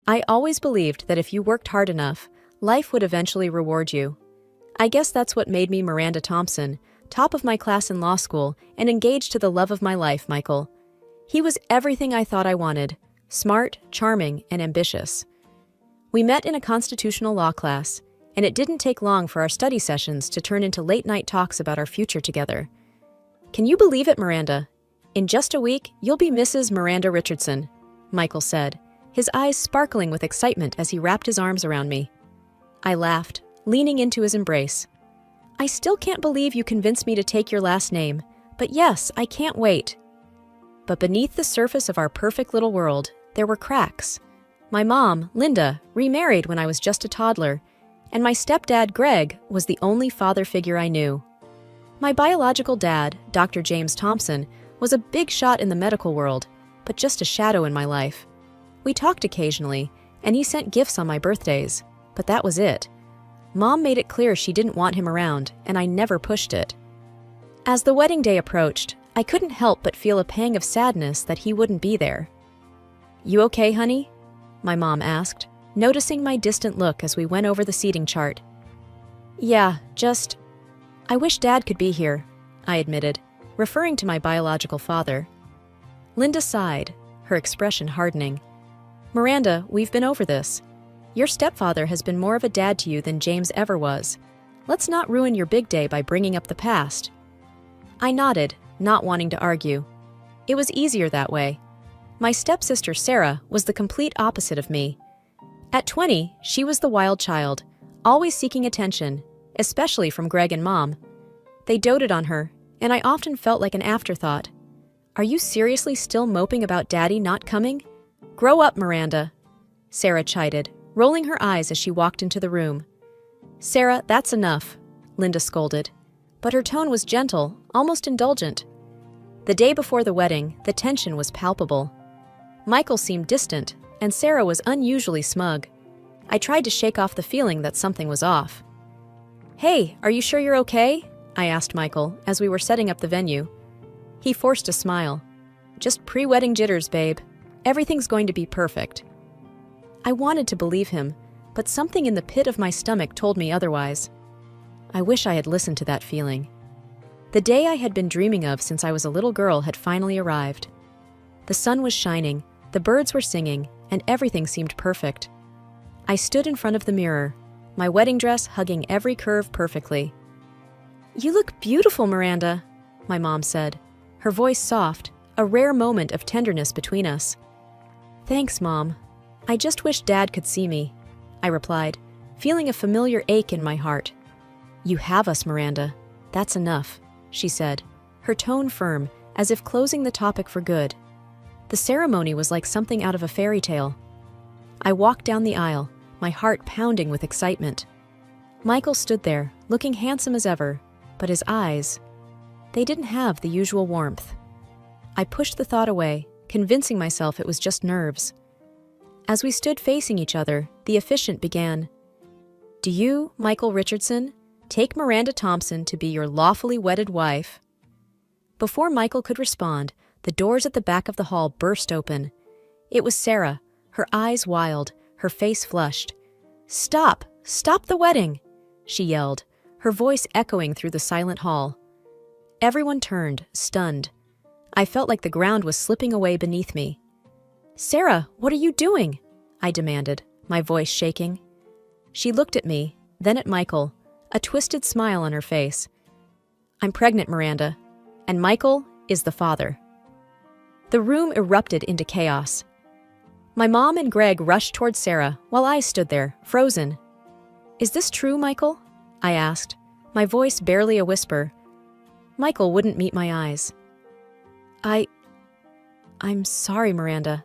I always believed that if you worked hard enough, life would eventually reward you. I guess that's what made me Miranda Thompson, top of my class in law school and engaged to the love of my life, Michael. He was everything I thought I wanted: smart, charming, and ambitious. We met in a constitutional law class, and it didn't take long for our study sessions to turn into late-night talks about our future together. Can you believe it, Miranda? In just a week, you'll be Mrs. Miranda Richardson, Michael said, his eyes sparkling with excitement as he wrapped his arms around me. I laughed, leaning into his embrace. I still can't believe you convinced me to take your last name, but yes, I can't wait. But beneath the surface of our perfect little world, there were cracks. My mom, Linda, remarried when I was just a toddler, and my stepdad, Greg, was the only father figure I knew. My biological dad, Dr. James Thompson, was a big shot in the medical world, but just a shadow in my life. We talked occasionally, and he sent gifts on my birthdays, but that was it. Mom made it clear she didn't want him around, and I never pushed it. As the wedding day approached, I couldn't help but feel a pang of sadness that he wouldn't be there. "You okay, honey?" my mom asked, noticing my distant look as we went over the seating chart. "Yeah, I wish Dad could be here," I admitted, referring to my biological father. Linda sighed, her expression hardening. "Miranda, we've been over this. Your stepfather has been more of a dad to you than James ever was. Let's not ruin your big day by bringing up the past." I nodded, not wanting to argue. It was easier that way. My stepsister, Sarah, was the complete opposite of me. At 20, she was the wild child, always seeking attention, especially from Greg and Mom. They doted on her, and I often felt like an afterthought. "Are you seriously still moping about Daddy not coming? Grow up, Miranda," Sarah chided, rolling her eyes as she walked into the room. "Sarah, that's enough," Linda scolded, but her tone was gentle, almost indulgent. The day before the wedding, the tension was palpable. Michael seemed distant, and Sarah was unusually smug. I tried to shake off the feeling that something was off. "Hey, are you sure you're okay?" I asked Michael as we were setting up the venue. He forced a smile. "Just pre-wedding jitters, babe. Everything's going to be perfect." I wanted to believe him, but something in the pit of my stomach told me otherwise. I wish I had listened to that feeling. The day I had been dreaming of since I was a little girl had finally arrived. The sun was shining, the birds were singing, and everything seemed perfect. I stood in front of the mirror, my wedding dress hugging every curve perfectly. "You look beautiful, Miranda," my mom said, her voice soft, a rare moment of tenderness between us. "Thanks, Mom. I just wish Dad could see me," I replied, feeling a familiar ache in my heart. "You have us, Miranda. That's enough," she said, her tone firm, as if closing the topic for good. The ceremony was like something out of a fairy tale. I walked down the aisle, my heart pounding with excitement. Michael stood there, looking handsome as ever, but his eyes, they didn't have the usual warmth. I pushed the thought away, convincing myself it was just nerves. As we stood facing each other, the officiant began, "Do you, Michael Richardson, take Miranda Thompson to be your lawfully wedded wife?" Before Michael could respond, the doors at the back of the hall burst open. It was Sarah, her eyes wild, her face flushed. "Stop! Stop the wedding!" she yelled, her voice echoing through the silent hall. Everyone turned, stunned. I felt like the ground was slipping away beneath me. "Sarah, what are you doing?" I demanded, my voice shaking. She looked at me, then at Michael, a twisted smile on her face. "I'm pregnant, Miranda, and Michael is the father." The room erupted into chaos. My mom and Greg rushed towards Sarah while I stood there, frozen. "Is this true, Michael?" I asked, my voice barely a whisper. Michael wouldn't meet my eyes. I'm sorry, Miranda.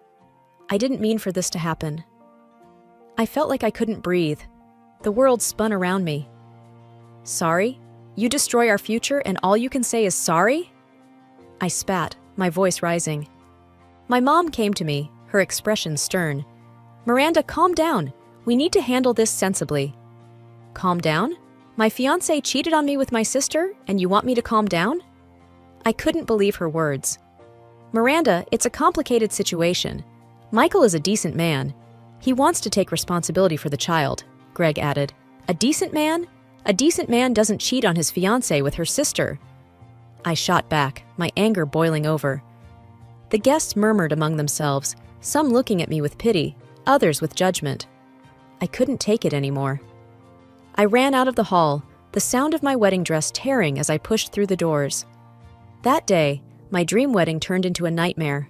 I didn't mean for this to happen." I felt like I couldn't breathe. The world spun around me. "Sorry? You destroy our future and all you can say is sorry?" I spat, my voice rising. My mom came to me, her expression stern. "Miranda, calm down. We need to handle this sensibly." "Calm down? My fiance cheated on me with my sister, and you want me to calm down?" I couldn't believe her words. "Miranda, it's a complicated situation. Michael is a decent man. He wants to take responsibility for the child, Greg added. A decent man? A decent man doesn't cheat on his fiancée with her sister. I shot back, my anger boiling over. The guests murmured among themselves, some looking at me with pity, others with judgment. I couldn't take it anymore. I ran out of the hall, the sound of my wedding dress tearing as I pushed through the doors. That day, my dream wedding turned into a nightmare.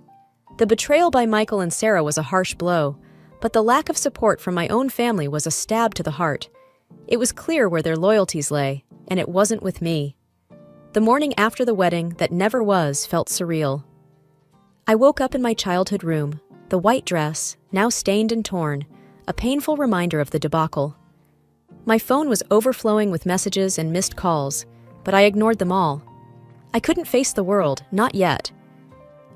The betrayal by Michael and Sarah was a harsh blow, but the lack of support from my own family was a stab to the heart. It was clear where their loyalties lay, and it wasn't with me. The morning after the wedding that never was felt surreal. I woke up in my childhood room, the white dress, now stained and torn, a painful reminder of the debacle. My phone was overflowing with messages and missed calls, but I ignored them all. I couldn't face the world, not yet.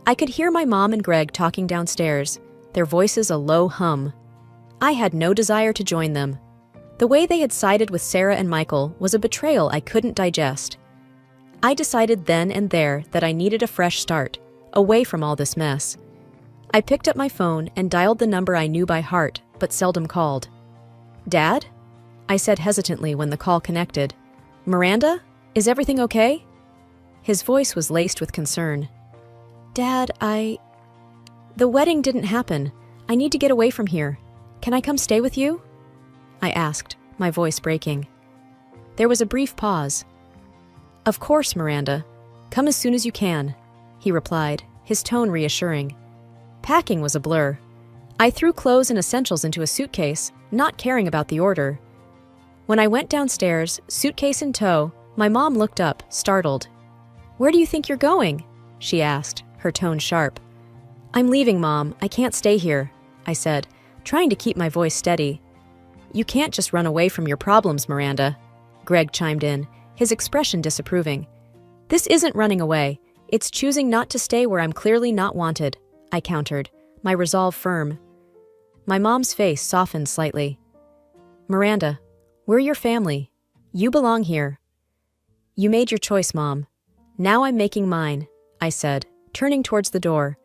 I could hear my mom and Greg talking downstairs, their voices a low hum. I had no desire to join them. The way they had sided with Sarah and Michael was a betrayal I couldn't digest. I decided then and there that I needed a fresh start, away from all this mess. I picked up my phone and dialed the number I knew by heart, but seldom called. "Dad?" I said hesitantly when the call connected. "Miranda? Is everything okay?" His voice was laced with concern. "Dad, The wedding didn't happen. I need to get away from here. Can I come stay with you?" I asked, my voice breaking. There was a brief pause. "Of course, Miranda. Come as soon as you can," he replied, his tone reassuring. Packing was a blur. I threw clothes and essentials into a suitcase, not caring about the order. When I went downstairs, suitcase in tow, my mom looked up, startled. "Where do you think you're going?" she asked, her tone sharp. "I'm leaving, Mom. I can't stay here," I said, trying to keep my voice steady. "You can't just run away from your problems, Miranda," Greg chimed in, his expression disapproving. "This isn't running away. It's choosing not to stay where I'm clearly not wanted," I countered, my resolve firm. My mom's face softened slightly. "Miranda, we're your family. You belong here." "You made your choice, Mom. Now I'm making mine," I said, turning towards the door.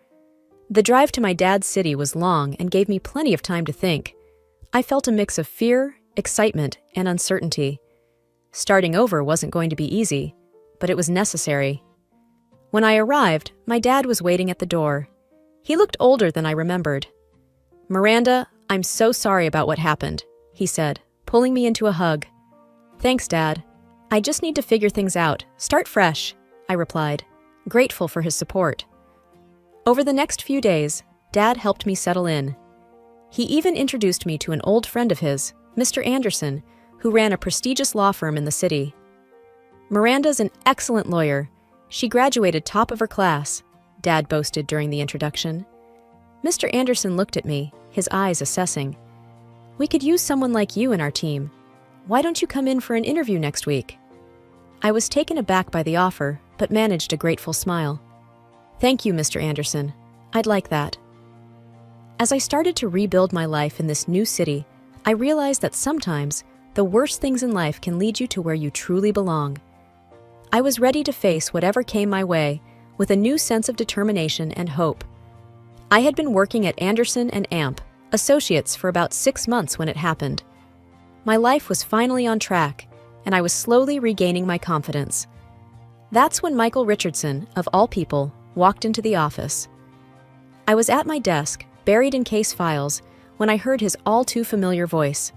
The drive to my dad's city was long and gave me plenty of time to think. I felt a mix of fear, excitement, and uncertainty. Starting over wasn't going to be easy, but it was necessary. When I arrived, my dad was waiting at the door. He looked older than I remembered. "Miranda, I'm so sorry about what happened," he said, pulling me into a hug. "Thanks, Dad. I just need to figure things out, start fresh," I replied, grateful for his support. Over the next few days, Dad helped me settle in. He even introduced me to an old friend of his, Mr. Anderson, who ran a prestigious law firm in the city. "Miranda's an excellent lawyer. She graduated top of her class," Dad boasted during the introduction. Mr. Anderson looked at me, his eyes assessing. "We could use someone like you in our team. Why don't you come in for an interview next week?" I was taken aback by the offer, but managed a grateful smile. "Thank you, Mr. Anderson. I'd like that." As I started to rebuild my life in this new city, I realized that sometimes the worst things in life can lead you to where you truly belong. I was ready to face whatever came my way with a new sense of determination and hope. I had been working at Anderson and Amp, associates, for about 6 months when it happened. My life was finally on track, and I was slowly regaining my confidence. That's when Michael Richardson, of all people, walked into the office. I was at my desk, buried in case files, when I heard his all-too-familiar voice.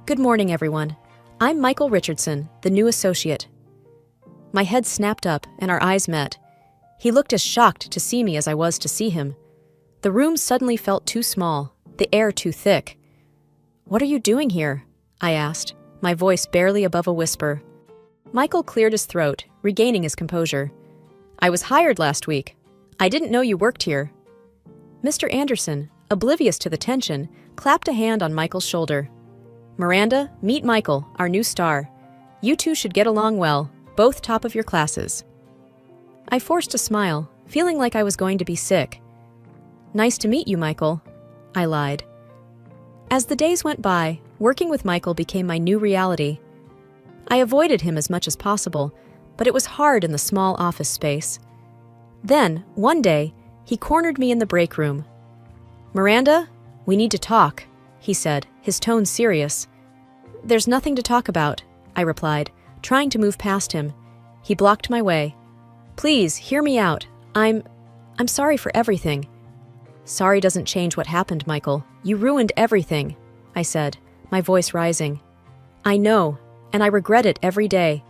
"Good morning, everyone. I'm Michael Richardson, the new associate." My head snapped up, and our eyes met. He looked as shocked to see me as I was to see him. The room suddenly felt too small, the air too thick. "What are you doing here?" I asked, my voice barely above a whisper. Michael cleared his throat, regaining his composure. "I was hired last week. I didn't know you worked here." Mr. Anderson, oblivious to the tension, clapped a hand on Michael's shoulder. "Miranda, meet Michael, our new star. You two should get along well, both top of your classes." I forced a smile, feeling like I was going to be sick. "Nice to meet you, Michael," I lied. As the days went by, working with Michael became my new reality. I avoided him as much as possible, but it was hard in the small office space. Then, one day, he cornered me in the break room. "Miranda, "We need to talk," he said, his tone serious. "There's nothing to talk about," I replied, trying to move past him. He blocked my way. "Please, hear me out. I'm sorry for everything." "Sorry doesn't change what happened, Michael. You ruined everything," I said, my voice rising. "I know, and I regret it every day.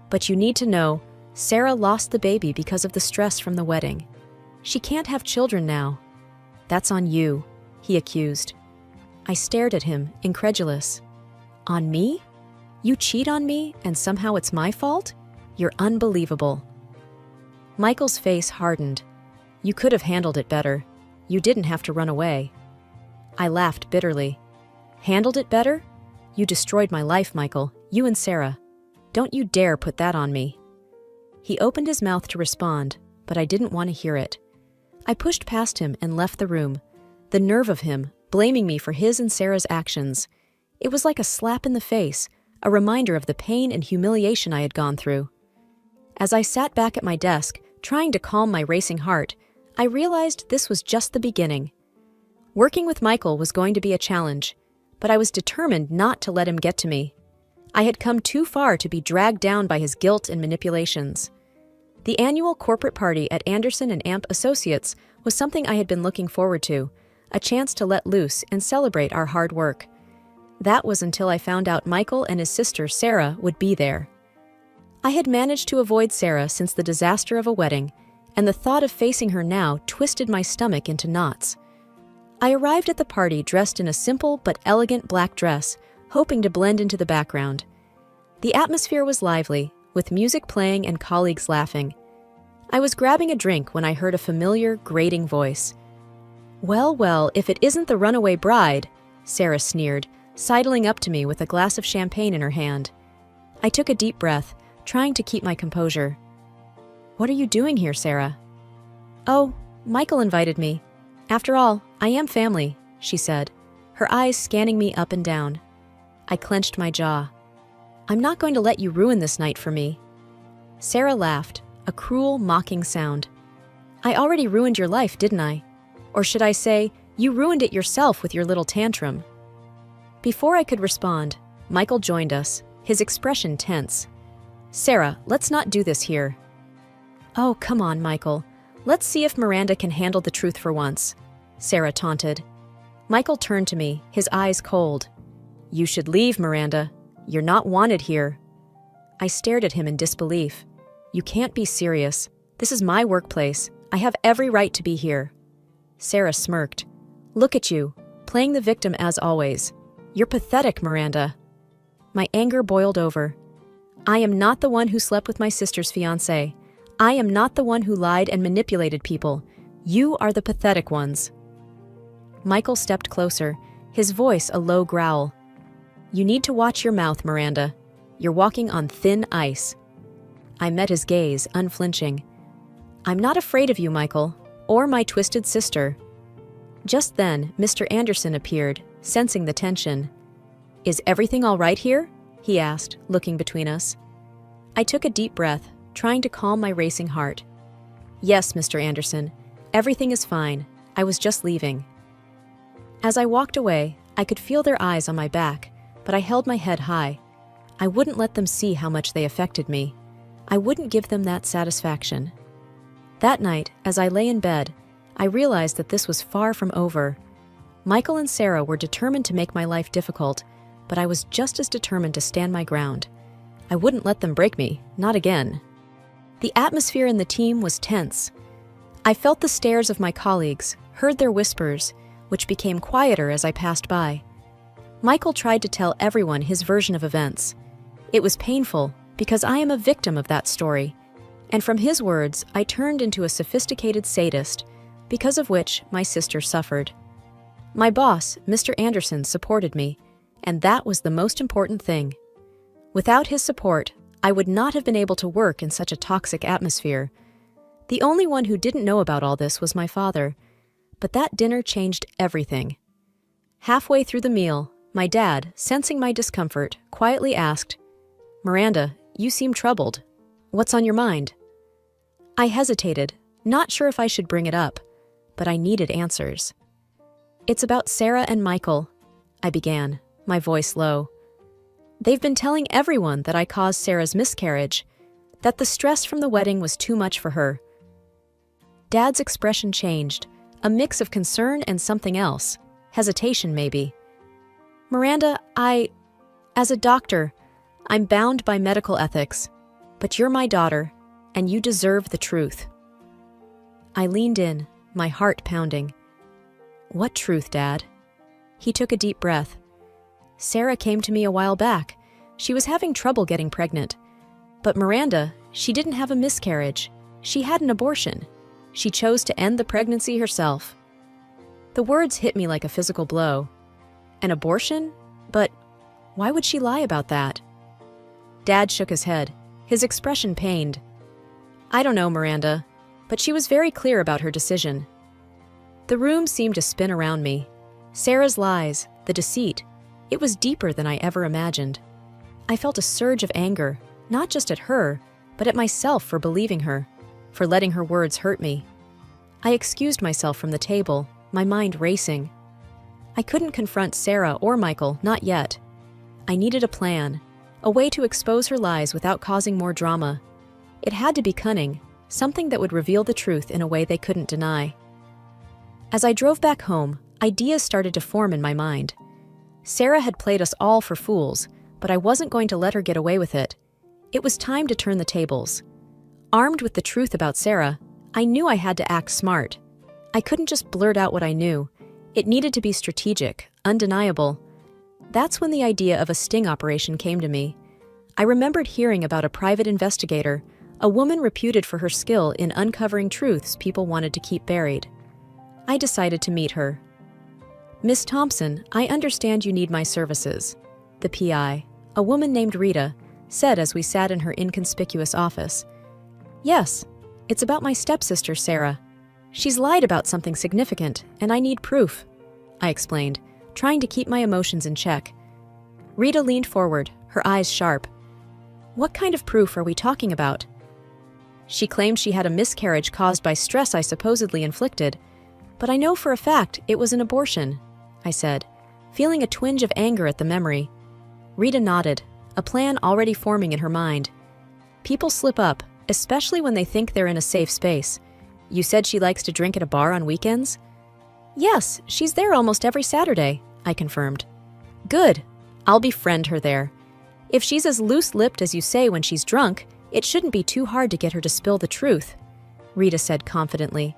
But you need to know, Sarah lost the baby because of the stress from the wedding. She can't have children now." "That's on you," he accused. I stared at him, incredulous. "On me? You cheat on me, and somehow it's my fault? You're unbelievable." Michael's face hardened. "You could have handled it better. You didn't have to run away." I laughed bitterly. "Handled it better? You destroyed my life, Michael. You and Sarah. Don't you dare put that on me." He opened his mouth to respond, but I didn't want to hear it. I pushed past him and left the room. The nerve of him, blaming me for his and Sarah's actions. It was like a slap in the face, a reminder of the pain and humiliation I had gone through. As I sat back at my desk, trying to calm my racing heart, I realized this was just the beginning. Working with Michael was going to be a challenge, but I was determined not to let him get to me. I had come too far to be dragged down by his guilt and manipulations. The annual corporate party at Anderson and Amp Associates was something I had been looking forward to, a chance to let loose and celebrate our hard work. That was until I found out Michael and his sister Sarah would be there. I had managed to avoid Sarah since the disaster of a wedding, and the thought of facing her now twisted my stomach into knots. I arrived at the party dressed in a simple but elegant black dress, hoping to blend into the background. The atmosphere was lively, with music playing and colleagues laughing. I was grabbing a drink when I heard a familiar, grating voice. "Well, well, if it isn't the runaway bride," Sarah sneered, sidling up to me with a glass of champagne in her hand. I took a deep breath, trying to keep my composure. "What are you doing here, Sarah?" "Oh, Michael invited me. After all, I am family," she said, her eyes scanning me up and down. I clenched my jaw. "I'm not going to let you ruin this night for me." Sarah laughed, a cruel, mocking sound. "I already ruined your life, didn't I? Or should I say, you ruined it yourself with your little tantrum." Before I could respond, Michael joined us, his expression tense. "Sarah, let's not do this here." "Oh, come on, Michael. Let's see if Miranda can handle the truth for once," Sarah taunted. Michael turned to me, his eyes cold. "You should leave, Miranda. You're not wanted here." I stared at him in disbelief. "You can't be serious. This is my workplace. I have every right to be here." Sarah smirked. "Look at you, playing the victim as always. You're pathetic, Miranda." My anger boiled over. "I am not the one who slept with my sister's fiance. I am not the one who lied and manipulated people. You are the pathetic ones." Michael stepped closer, his voice a low growl. "You need to watch your mouth, Miranda. You're walking on thin ice." I met his gaze, unflinching. "I'm not afraid of you, Michael, or my twisted sister." Just then, Mr. Anderson appeared, sensing the tension. "Is everything all right here?" he asked, looking between us. I took a deep breath, trying to calm my racing heart. "Yes, Mr. Anderson, everything is fine. I was just leaving." As I walked away, I could feel their eyes on my back, but I held my head high. I wouldn't let them see how much they affected me. I wouldn't give them that satisfaction. That night, as I lay in bed, I realized that this was far from over. Michael and Sarah were determined to make my life difficult, but I was just as determined to stand my ground. I wouldn't let them break me, not again. The atmosphere in the team was tense. I felt the stares of my colleagues, heard their whispers, which became quieter as I passed by. Michael tried to tell everyone his version of events. It was painful, because I am a victim of that story, and from his words, I turned into a sophisticated sadist, because of which my sister suffered. My boss, Mr. Anderson, supported me, and that was the most important thing. Without his support, I would not have been able to work in such a toxic atmosphere. The only one who didn't know about all this was my father, but that dinner changed everything. Halfway through the meal, my dad, sensing my discomfort, quietly asked, "Miranda, you seem troubled. What's on your mind?" I hesitated, not sure if I should bring it up, but I needed answers. It's about Sarah and Michael, I began, my voice low. They've been telling everyone that I caused Sarah's miscarriage, that the stress from the wedding was too much for her. Dad's expression changed, a mix of concern and something else, hesitation maybe. Miranda, as a doctor, I'm bound by medical ethics, but you're my daughter, and you deserve the truth. I leaned in, my heart pounding. What truth, Dad? He took a deep breath. Sarah came to me a while back. She was having trouble getting pregnant. But Miranda, she didn't have a miscarriage. She had an abortion. She chose to end the pregnancy herself. The words hit me like a physical blow. An abortion? But why would she lie about that? Dad shook his head, his expression pained. I don't know, Miranda, but she was very clear about her decision. The room seemed to spin around me. Sarah's lies, the deceit, it was deeper than I ever imagined. I felt a surge of anger, not just at her, but at myself for believing her, for letting her words hurt me. I excused myself from the table, my mind racing. I couldn't confront Sarah or Michael, not yet. I needed a plan, a way to expose her lies without causing more drama. It had to be cunning, something that would reveal the truth in a way they couldn't deny. As I drove back home, ideas started to form in my mind. Sarah had played us all for fools, but I wasn't going to let her get away with it. It was time to turn the tables. Armed with the truth about Sarah, I knew I had to act smart. I couldn't just blurt out what I knew. It needed to be strategic, undeniable. That's when the idea of a sting operation came to me. I remembered hearing about a private investigator, a woman reputed for her skill in uncovering truths people wanted to keep buried. I decided to meet her. Miss Thompson, I understand you need my services, the PI, a woman named Rita, said as we sat in her inconspicuous office. Yes, it's about my stepsister, Sarah. She's lied about something significant, and I need proof, I explained, trying to keep my emotions in check. Rita leaned forward, her eyes sharp. What kind of proof are we talking about? She claimed she had a miscarriage caused by stress I supposedly inflicted, but I know for a fact it was an abortion, I said, feeling a twinge of anger at the memory. Rita nodded, a plan already forming in her mind. People slip up, especially when they think they're in a safe space. You said she likes to drink at a bar on weekends? Yes, she's there almost every Saturday, I confirmed. Good. I'll befriend her there. If she's as loose-lipped as you say when she's drunk, it shouldn't be too hard to get her to spill the truth, Rita said confidently.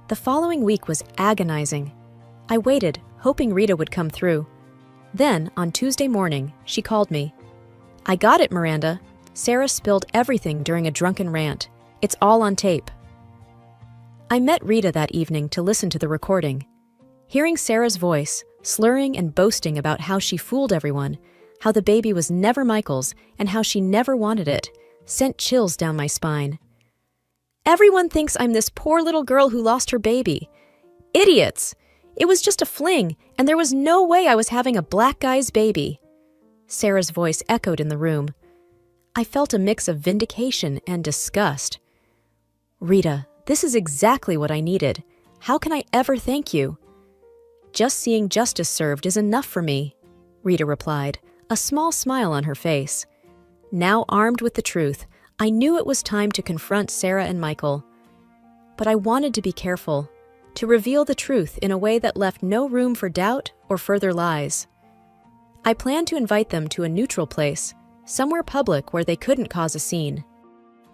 The following week was agonizing. I waited, hoping Rita would come through. Then, on Tuesday morning, she called me. I got it, Miranda. Sarah spilled everything during a drunken rant. It's all on tape. I met Rita that evening to listen to the recording. Hearing Sarah's voice, slurring and boasting about how she fooled everyone, how the baby was never Michael's, and how she never wanted it, sent chills down my spine. Everyone thinks I'm this poor little girl who lost her baby. Idiots! It was just a fling, and there was no way I was having a black guy's baby. Sarah's voice echoed in the room. I felt a mix of vindication and disgust. Rita, this is exactly what I needed. How can I ever thank you? Just seeing justice served is enough for me, Rita replied, a small smile on her face. Now armed with the truth, I knew it was time to confront Sarah and Michael. But I wanted to be careful, to reveal the truth in a way that left no room for doubt or further lies. I planned to invite them to a neutral place, somewhere public where they couldn't cause a scene.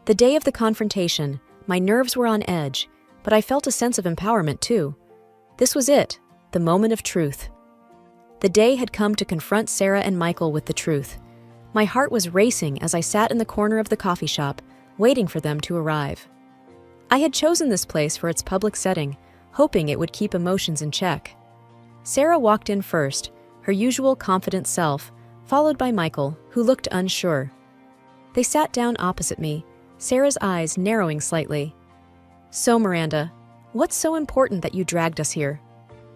The day of the confrontation, my nerves were on edge, but I felt a sense of empowerment too. This was it, the moment of truth. The day had come to confront Sarah and Michael with the truth. My heart was racing as I sat in the corner of the coffee shop, waiting for them to arrive. I had chosen this place for its public setting, hoping it would keep emotions in check. Sarah walked in first, her usual confident self, followed by Michael, who looked unsure. They sat down opposite me, Sarah's eyes narrowing slightly. So, Miranda, what's so important that you dragged us here?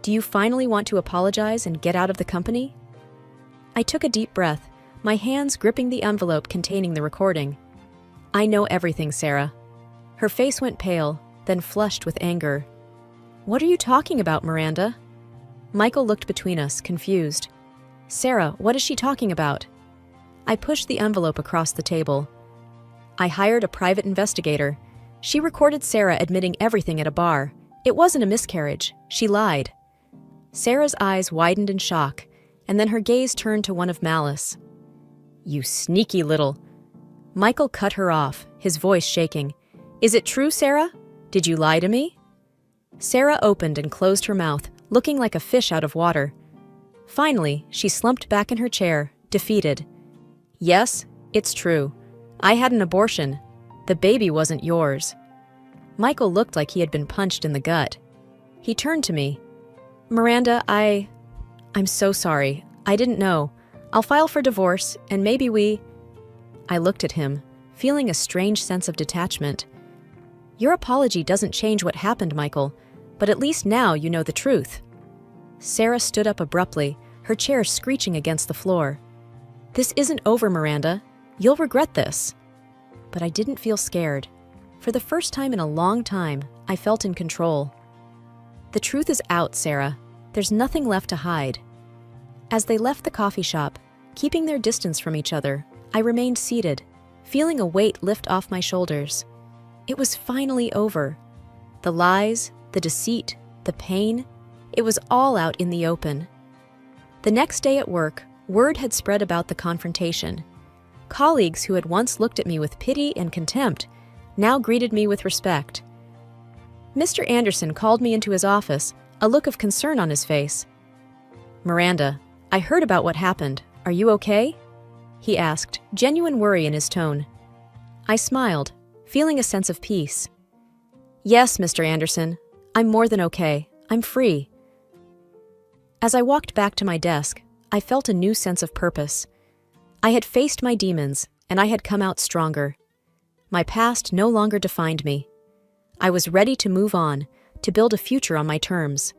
Do you finally want to apologize and get out of the company? I took a deep breath, my hands gripping the envelope containing the recording. I know everything, Sarah. Her face went pale, then flushed with anger. What are you talking about, Miranda? Michael looked between us, confused. Sarah, what is she talking about? I pushed the envelope across the table. I hired a private investigator. She recorded Sarah admitting everything at a bar. It wasn't a miscarriage. She lied. Sarah's eyes widened in shock, and then her gaze turned to one of malice. You sneaky little... Michael cut her off, his voice shaking. Is it true, Sarah? Did you lie to me? Sarah opened and closed her mouth, looking like a fish out of water. Finally, she slumped back in her chair, defeated. Yes, it's true. I had an abortion. The baby wasn't yours. Michael looked like he had been punched in the gut. He turned to me. Miranda, I'm so sorry. I didn't know. I'll file for divorce, and maybe we... I looked at him, feeling a strange sense of detachment. Your apology doesn't change what happened, Michael, but at least now you know the truth. Sarah stood up abruptly, her chair screeching against the floor. This isn't over, Miranda. You'll regret this. But I didn't feel scared. For the first time in a long time, I felt in control. The truth is out, Sarah. There's nothing left to hide. As they left the coffee shop, keeping their distance from each other, I remained seated, feeling a weight lift off my shoulders. It was finally over. The lies, the deceit, the pain, it was all out in the open. The next day at work, word had spread about the confrontation. Colleagues who had once looked at me with pity and contempt now greeted me with respect. Mr. Anderson called me into his office, a look of concern on his face. Miranda, I heard about what happened. Are you okay? He asked, genuine worry in his tone. I smiled, feeling a sense of peace. Yes, Mr. Anderson, I'm more than okay. I'm free. As I walked back to my desk, I felt a new sense of purpose. I had faced my demons, and I had come out stronger. My past no longer defined me. I was ready to move on, to build a future on my terms.